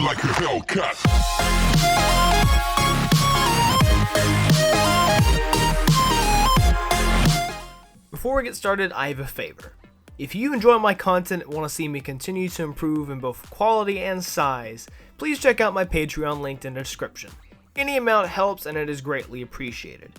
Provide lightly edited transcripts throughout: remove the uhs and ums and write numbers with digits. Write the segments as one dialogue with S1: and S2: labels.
S1: like a Hellcat.
S2: Before we get started, I have a favor. If you enjoy my content and want to see me continue to improve in both quality and size, please check out my Patreon linked in the description. Any amount helps and it is greatly appreciated.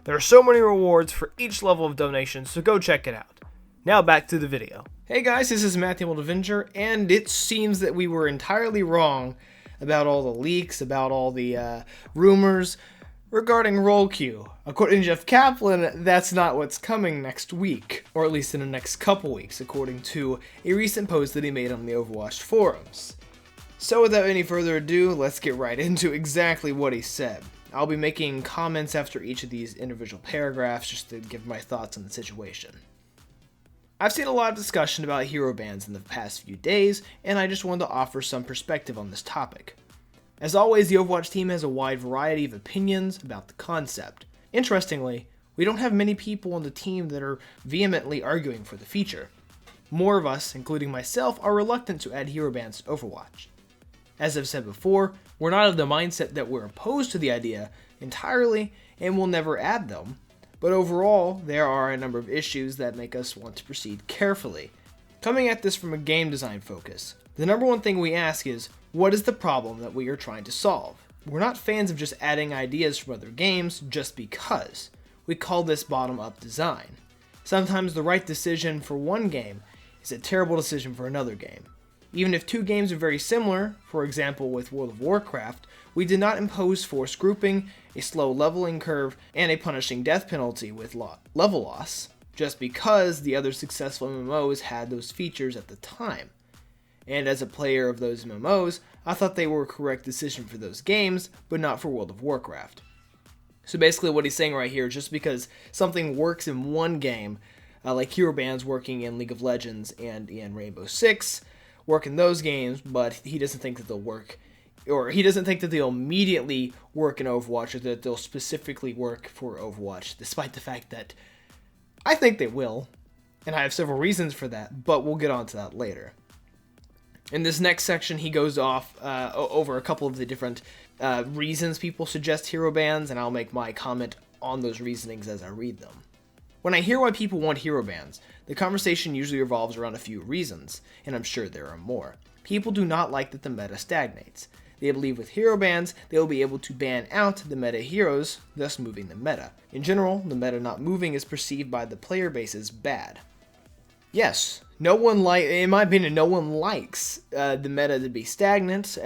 S2: There are so many rewards for each level of donation, so go check it out. Now back to the video. Hey guys, this is EmeraldAvengerG, and it seems that we were entirely wrong about all the leaks, about all the rumors regarding roll queue. According to Jeff Kaplan, that's not what's coming next week, or at least in the next couple weeks, according to a recent post that he made on the Overwatch forums. So without any further ado, let's get right into exactly what he said. I'll be making comments after each of these individual paragraphs just to give my thoughts on the situation. I've seen a lot of discussion about hero bans in the past few days, and I just wanted to offer some perspective on this topic. As always, the Overwatch team has a wide variety of opinions about the concept. Interestingly, we don't have many people on the team that are vehemently arguing for the feature. More of us, including myself, are reluctant to add hero bans to Overwatch. As I've said before, we're not of the mindset that we're opposed to the idea entirely and will never add them, but overall, there are a number of issues that make us want to proceed carefully. Coming at this from a game design focus, the number one thing we ask is, what is the problem that we are trying to solve? We're not fans of just adding ideas from other games just because. We call this bottom-up design. Sometimes the right decision for one game is a terrible decision for another game. Even if two games are very similar, for example with World of Warcraft, we did not impose forced grouping, a slow leveling curve, and a punishing death penalty with level loss, just because the other successful MMOs had those features at the time. And as a player of those MMOs, I thought they were a correct decision for those games, but not for World of Warcraft. So basically what he's saying right here, just because something works in one game, like hero bans working in League of Legends and in Rainbow Six, work in those games, but he doesn't think that they'll work, or he doesn't think that they'll immediately work in Overwatch, or that they'll specifically work for Overwatch, despite the fact that I think they will, and I have several reasons for that, but we'll get on to that later. In this next section, he goes off over a couple of the different reasons people suggest hero bans, and I'll make my comment on those reasonings as I read them. When I hear why people want hero bans, the conversation usually revolves around a few reasons, and I'm sure there are more. People do not like that the meta stagnates. They believe with hero bans, they will be able to ban out the meta heroes, thus moving the meta. In general, the meta not moving is perceived by the player base as bad. Yes, in my opinion, no one likes the meta to be stagnant.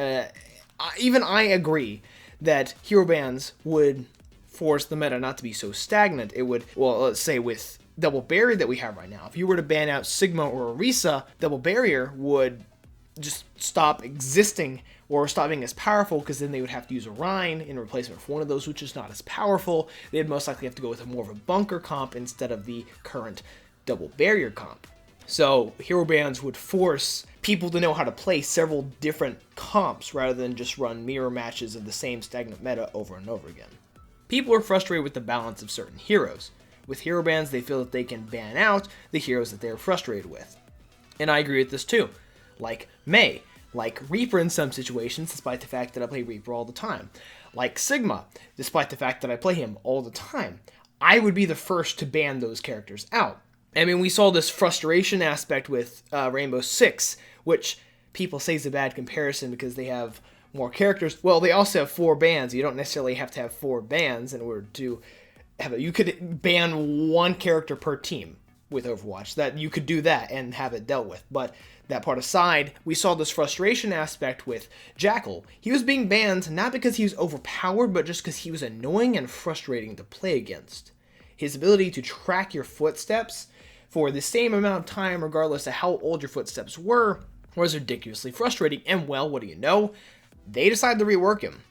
S2: Even I agree that hero bans would force the meta not to be so stagnant. It would, well, let's say with Double Barrier that we have right now, if you were to ban out Sigma or Orisa, Double Barrier would just stop existing or stop being as powerful, because then they would have to use Orion in replacement for one of those, which is not as powerful. They'd most likely have to go with more of a bunker comp instead of the current Double Barrier comp. So hero bans would force people to know how to play several different comps rather than just run mirror matches of the same stagnant meta over and over again. People are frustrated with the balance of certain heroes. With hero bans, they feel that they can ban out the heroes that they are frustrated with. And I agree with this too. Like Mei, like Reaper in some situations, despite the fact that I play Reaper all the time. Like Sigma, despite the fact that I play him all the time. I would be the first to ban those characters out. I mean, we saw this frustration aspect with Rainbow Six, which people say is a bad comparison because they have more characters. Well, they also have 4 bans. You don't necessarily have to have 4 bans in order to have it. You could ban 1 character per team with Overwatch. That you could do that and have it dealt with. But that part aside, we saw this frustration aspect with Jackal. He was being banned not because he was overpowered, but just because he was annoying and frustrating to play against. His ability to track your footsteps for the same amount of time, regardless of how old your footsteps were, was ridiculously frustrating. And well, what do you know? They decided to rework him,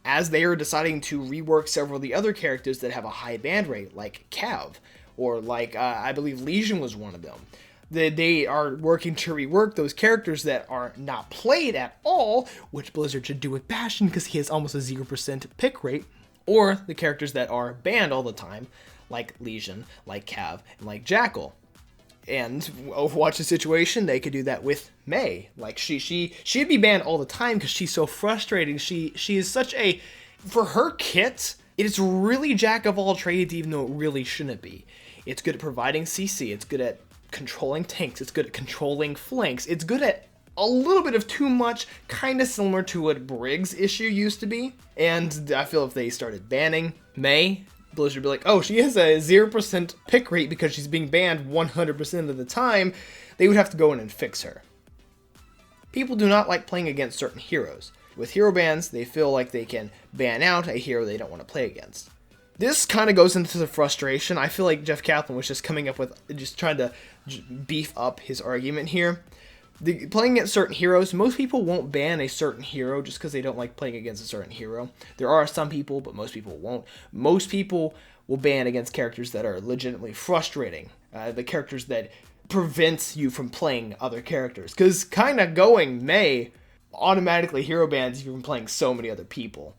S2: as they are deciding to rework several of the other characters that have a high band rate, like Cav, or like, I believe Legion was one of them. They are working to rework those characters that are not played at all, which Blizzard should do with Bastion because he has almost a 0% pick rate, or the characters that are banned all the time, like Legion, like Cav, and like Jackal. And Overwatch's situation, they could do that with Mei. Like she'd be banned all the time because she's so frustrating. She is such a, for her kit, it's really jack of all trades, even though it really shouldn't be. It's good at providing CC. It's good at controlling tanks. It's good at controlling flanks. It's good at a little bit of too much, kind of similar to what Briggs' issue used to be. And I feel if they started banning Mei, Blizzard would be like, oh, she has a 0% pick rate because she's being banned 100% of the time. They would have to go in and fix her. People do not like playing against certain heroes. With hero bans, they feel like they can ban out a hero they don't want to play against. This kind of goes into the frustration. I feel like Jeff Kaplan was just coming up with, just trying to beef up his argument here. Playing against certain heroes, most people won't ban a certain hero just because they don't like playing against a certain hero. There are some people, but most people won't. Most people will ban against characters that are legitimately frustrating. The characters that prevents you from playing other characters. Because kind of going Mei automatically hero bans you from playing so many other people.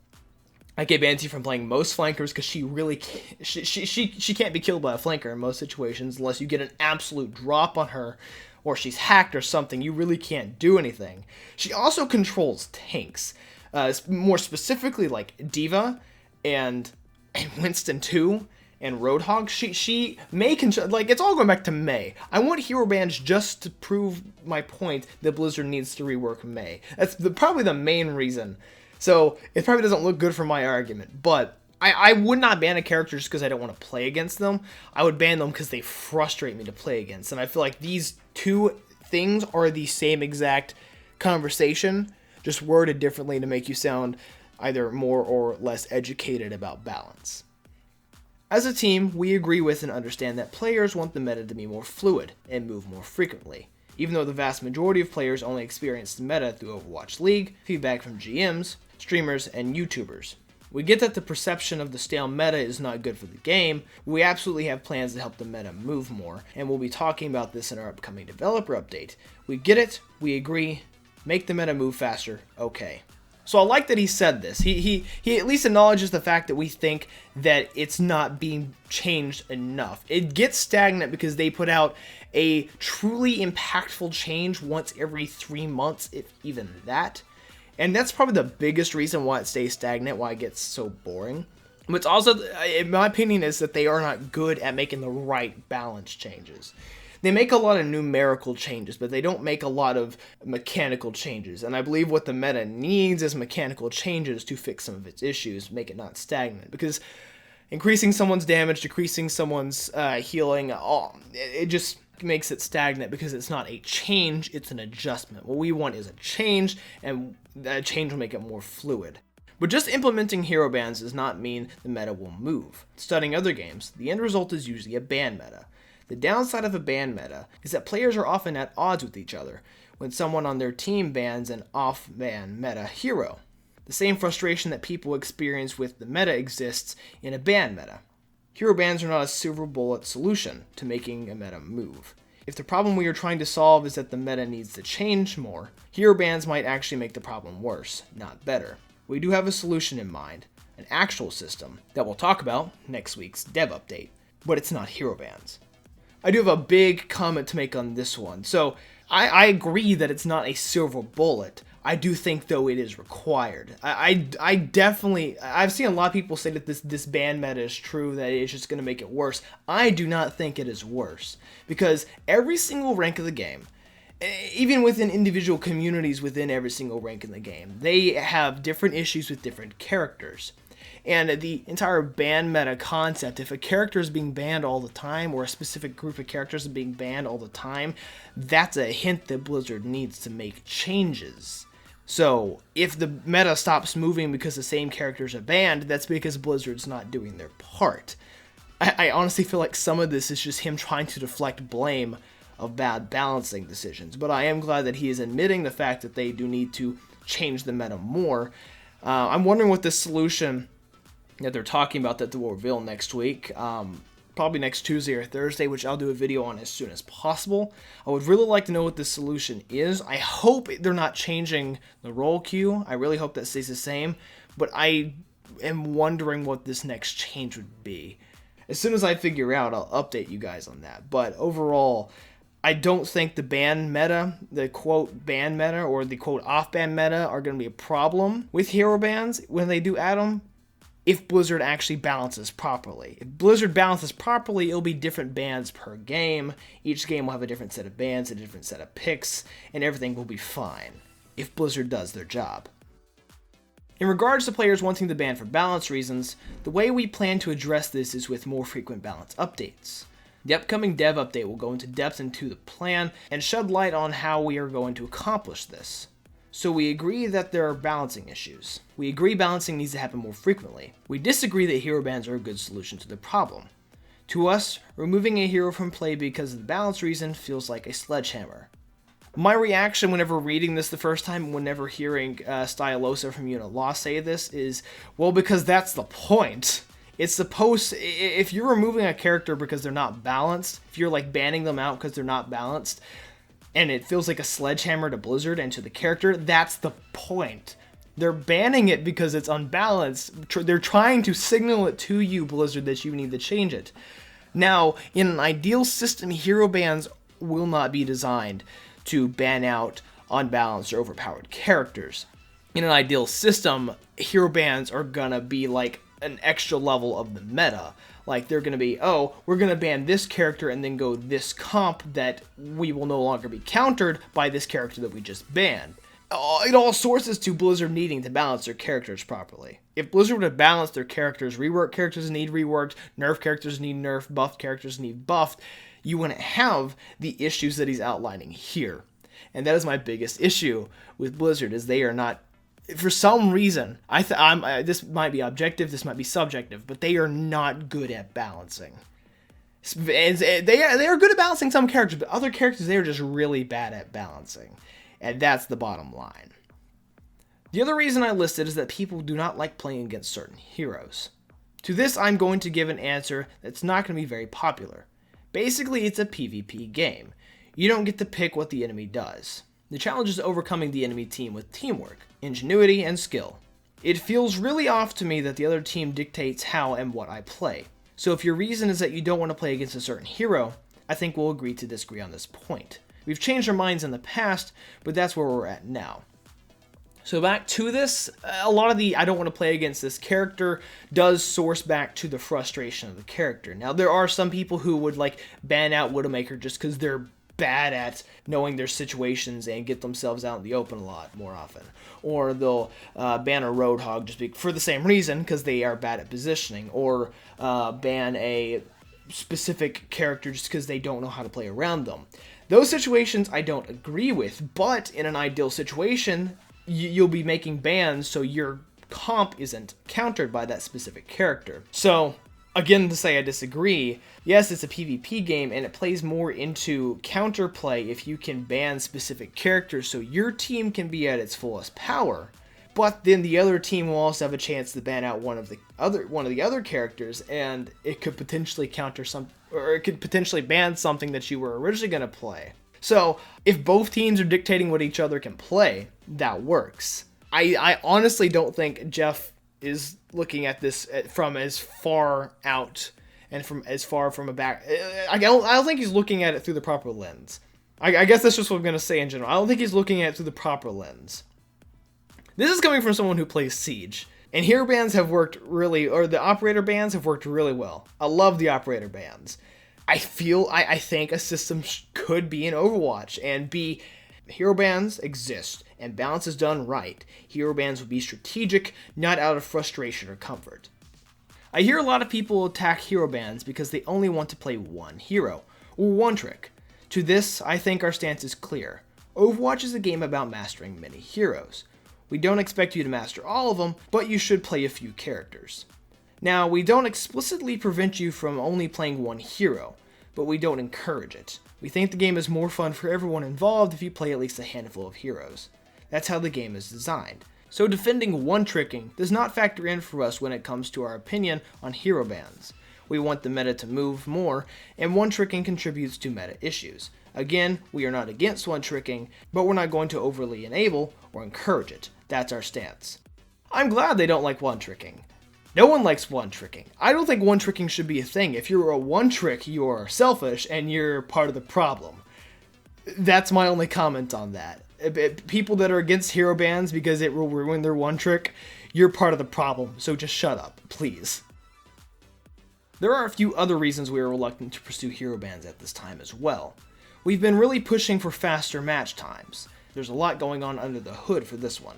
S2: Like it bans you from playing most flankers because she really can't, she can't be killed by a flanker in most situations unless you get an absolute drop on her, or she's hacked or something. You really can't do anything. She also controls tanks, more specifically like D.Va and Winston 2 and Roadhog. She Mei control, like it's all going back to Mei. I want hero bans just to prove my point that Blizzard needs to rework Mei. That's probably the main reason. So it probably doesn't look good for my argument, but I would not ban a character just because I don't want to play against them. I would ban them because they frustrate me to play against. And I feel like these two things are the same exact conversation, just worded differently to make you sound either more or less educated about balance. As a team, we agree with and understand that players want the meta to be more fluid and move more frequently. Even though the vast majority of players only experience the meta through Overwatch League, feedback from GMs, streamers, and YouTubers. We get that the perception of the stale meta is not good for the game. We absolutely have plans to help the meta move more, and we'll be talking about this in our upcoming developer update. We get it, we agree, make the meta move faster, okay. So I like that he said this. He at least acknowledges the fact that we think that it's not being changed enough. It gets stagnant because they put out a truly impactful change once every 3 months, if even that. And that's probably the biggest reason why it stays stagnant, why it gets so boring. But it's also, in my opinion, is that they are not good at making the right balance changes. They make a lot of numerical changes, but they don't make a lot of mechanical changes. And I believe what the meta needs is mechanical changes to fix some of its issues, make it not stagnant. Because increasing someone's damage, decreasing someone's healing, it just makes it stagnant because it's not a change, it's an adjustment. What we want is a change, and that change will make it more fluid. But just implementing hero bans does not mean the meta will move. Studying other games, the end result is usually a ban meta. The downside of a ban meta is that players are often at odds with each other when someone on their team bans an off-ban meta hero. The same frustration that people experience with the meta exists in a ban meta. Hero bans are not a silver bullet solution to making a meta move. If the problem we are trying to solve is that the meta needs to change more, hero bans might actually make the problem worse, not better. We do have a solution in mind, an actual system, that we'll talk about next week's dev update, but it's not hero bans. I do have a big comment to make on this one. So I agree that it's not a silver bullet. I do think, though, it is required. I definitely, I've seen a lot of people say that this ban meta is true, that it's just going to make it worse. I do not think it is worse, because every single rank of the game, even within individual communities within every single rank in the game, they have different issues with different characters. And the entire ban meta concept, if a character is being banned all the time, or a specific group of characters is being banned all the time, that's a hint that Blizzard needs to make changes. So, if the meta stops moving because the same characters are banned, that's because Blizzard's not doing their part. I honestly feel like some of this is just him trying to deflect blame of bad balancing decisions, but I am glad that he is admitting the fact that they do need to change the meta more. I'm wondering what this solution that they're talking about that they will reveal next week, probably next Tuesday or Thursday, which I'll do a video on as soon as possible. I would really like to know what this solution is. I hope they're not changing the role queue. I really hope that stays the same, but I am wondering what this next change would be. As soon as I figure out, I'll update you guys on that. But overall, I don't think the ban meta, the quote ban meta or the quote off ban meta are going to be a problem with hero bans when they do add them, if Blizzard actually balances properly. If Blizzard balances properly, it'll be different bans per game. Each game will have a different set of bans, a different set of picks, and everything will be fine if Blizzard does their job. In regards to players wanting the ban for balance reasons, the way we plan to address this is with more frequent balance updates. The upcoming dev update will go into depth into the plan and shed light on how we are going to accomplish this. So we agree that there are balancing issues. We agree balancing needs to happen more frequently. We disagree that hero bans are a good solution to the problem. To us, removing a hero from play because of the balance reason feels like a sledgehammer. My reaction whenever reading this the first time, whenever hearing Stylosa from Unit Law say this is, well, because that's the point. It's supposed, if you're removing a character because they're not balanced, if you're like banning them out because they're not balanced, and it feels like a sledgehammer to Blizzard and to the character, that's the point. They're banning it because it's unbalanced. They're trying to signal it to you, Blizzard, that you need to change it. Now, in an ideal system, hero bans will not be designed to ban out unbalanced or overpowered characters. In an ideal system, hero bans are gonna be like an extra level of the meta. Like, they're going to be, oh, we're going to ban this character and then go this comp that we will no longer be countered by this character that we just banned. It all sources to Blizzard needing to balance their characters properly. If Blizzard would balance their characters, rework characters need reworked, nerf characters need nerfed, buff characters need buffed, you wouldn't have the issues that he's outlining here. And that is my biggest issue with Blizzard, is they are not, for some reason, this might be objective, this might be subjective, but they are not good at balancing. They are good at balancing some characters, but other characters, they are just really bad at balancing. And that's the bottom line. The other reason I listed is that people do not like playing against certain heroes. To this, I'm going to give an answer that's not going to be very popular. Basically, it's a PvP game. You don't get to pick what the enemy does. The challenge is overcoming the enemy team with teamwork, ingenuity, and skill. It feels really off to me that the other team dictates how and what I play. So if your reason is that you don't want to play against a certain hero, I think we'll agree to disagree on this point. We've changed our minds in the past, but that's where we're at now. So back to this, a lot of the I don't want to play against this character does source back to the frustration of the character. Now there are some people who would like ban out Widowmaker just because they're bad at knowing their situations and get themselves out in the open a lot more often. Or they'll ban a Roadhog just for the same reason, because they are bad at positioning. Or ban a specific character just because they don't know how to play around them. Those situations I don't agree with, but in an ideal situation, you'll be making bans so your comp isn't countered by that specific character. So, again, to say I disagree, yes, it's a PvP game, and it plays more into counterplay if you can ban specific characters so your team can be at its fullest power. But then the other team will also have a chance to ban out one of the other characters, and it could potentially it could potentially ban something that you were originally going to play. So, if both teams are dictating what each other can play, that works. I honestly don't think Jeff is looking at this from as far out and from as far from a back. I don't think he's looking at it through the proper lens. I guess that's just what I'm going to say in general. I don't think he's looking at it through the proper lens. This is coming from someone who plays Siege. And hero bans have worked the operator bans have worked really well. I love the operator bans. I think a system could be in Overwatch and be hero bans exist and balance is done right. Hero bans would be strategic, not out of frustration or comfort. I hear a lot of people attack hero bans because they only want to play one hero, or one trick. To this, I think our stance is clear. Overwatch is a game about mastering many heroes. We don't expect you to master all of them, but you should play a few characters. Now, we don't explicitly prevent you from only playing one hero, but we don't encourage it. We think the game is more fun for everyone involved if you play at least a handful of heroes. That's how the game is designed. So defending one-tricking does not factor in for us when it comes to our opinion on hero bans. We want the meta to move more, and one-tricking contributes to meta issues. Again, we are not against one-tricking, but we're not going to overly enable or encourage it. That's our stance. I'm glad they don't like one-tricking. No one likes one-tricking. I don't think one-tricking should be a thing. If you're a one-trick, you are selfish and you're part of the problem. That's my only comment on that. People that are against hero bans because it will ruin their one trick, you're part of the problem, so just shut up, please. There are a few other reasons we are reluctant to pursue hero bans at this time as well. We've been really pushing for faster match times. There's a lot going on under the hood for this one.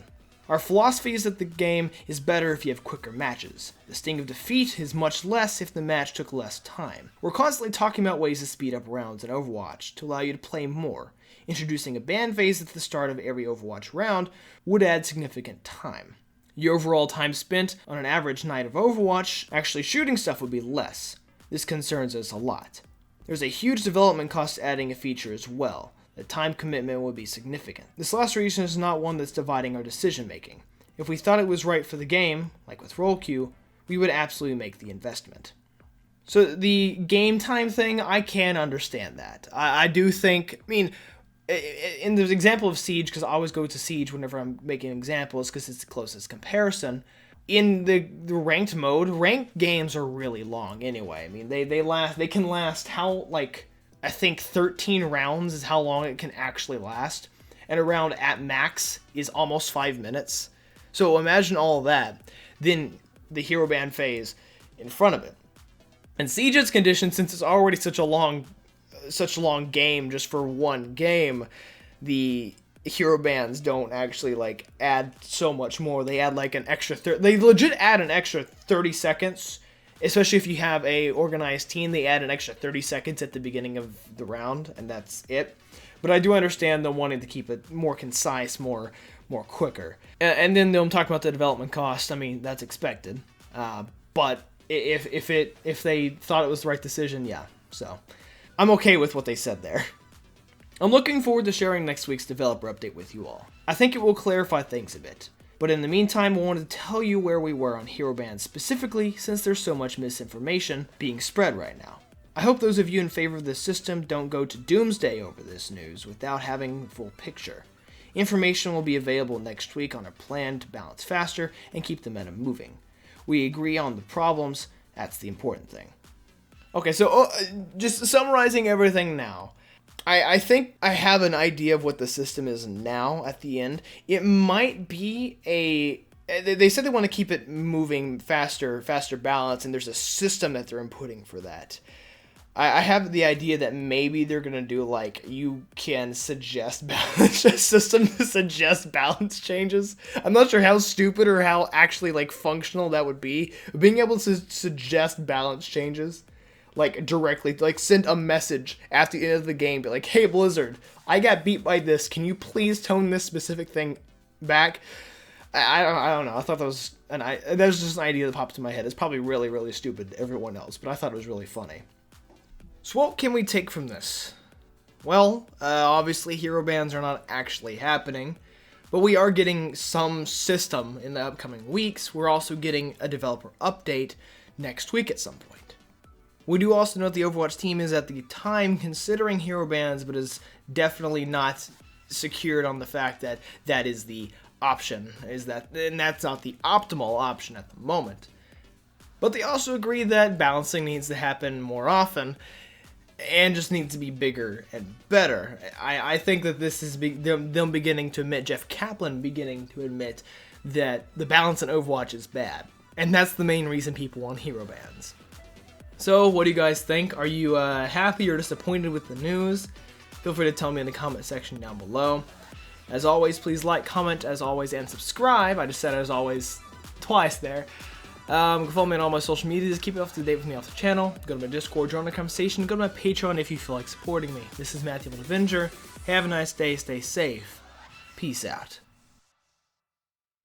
S2: Our philosophy is that the game is better if you have quicker matches. The sting of defeat is much less if the match took less time. We're constantly talking about ways to speed up rounds in Overwatch to allow you to play more. Introducing a ban phase at the start of every Overwatch round would add significant time. Your overall time spent on an average night of Overwatch actually shooting stuff would be less. This concerns us a lot. There's a huge development cost to adding a feature as well. The time commitment would be significant. This last reason is not one that's dividing our decision making. If we thought it was right for the game, like with roll queue, we would absolutely make the investment. So the game time thing, I can understand that. I do think, I mean, in the example of Siege, because I always go to Siege whenever I'm making examples because it's the closest comparison. In the ranked mode, ranked games are really long anyway. I mean, they can last how, like, I think 13 rounds is how long it can actually last. And a round at max is almost 5 minutes. So imagine all that. Then the hero ban phase in front of it. And Siege's condition, since it's already such a long game just for one game, the hero bans don't actually like add so much more. They add like an extra they legit add an extra 30 seconds. Especially if you have a organized team, they add an extra 30 seconds at the beginning of the round, and that's it. But I do understand them wanting to keep it more concise, more quicker. And then them talking about the development cost. I mean, that's expected. But if they thought it was the right decision, yeah. So I'm okay with what they said there. I'm looking forward to sharing next week's developer update with you all. I think it will clarify things a bit. But in the meantime, I wanted to tell you where we were on hero bans specifically, since there's so much misinformation being spread right now. I hope those of you in favor of this system don't go to doomsday over this news without having the full picture. Information will be available next week on our plan to balance faster and keep the meta moving. We agree on the problems, that's the important thing. Okay, so just summarizing everything now. I think I have an idea of what the system is now at the end. It might be they said they want to keep it moving faster balance, and there's a system that they're inputting for that. I have the idea that maybe they're going to do like, you can suggest balance, a system to suggest balance changes. I'm not sure how stupid or how actually like functional that would be. Being able to suggest balance changes. Like, directly, like, send a message at the end of the game, be like, hey, Blizzard, I got beat by this, can you please tone this specific thing back? I don't know, I thought that was just an idea that popped in my head. It's probably really, really stupid to everyone else, but I thought it was really funny. So what can we take from this? Well, obviously hero bans are not actually happening, but we are getting some system in the upcoming weeks. We're also getting a developer update next week at some point. We do also know that the Overwatch team is at the time considering hero bans, but is definitely not secured on the fact that that is the option, and that's not the optimal option at the moment. But they also agree that balancing needs to happen more often, and just needs to be bigger and better. I think that this is them beginning to admit, Jeff Kaplan beginning to admit that the balance in Overwatch is bad, and that's the main reason people want hero bans. So, what do you guys think? Are you happy or disappointed with the news? Feel free to tell me in the comment section down below. As always, please like, comment, as always, and subscribe. I just said as always twice there. You can follow me on all my social medias. Keep up to date with me off the channel. Go to my Discord, join the conversation. Go to my Patreon if you feel like supporting me. This is EmeraldAvenger. Have a nice day. Stay safe. Peace out.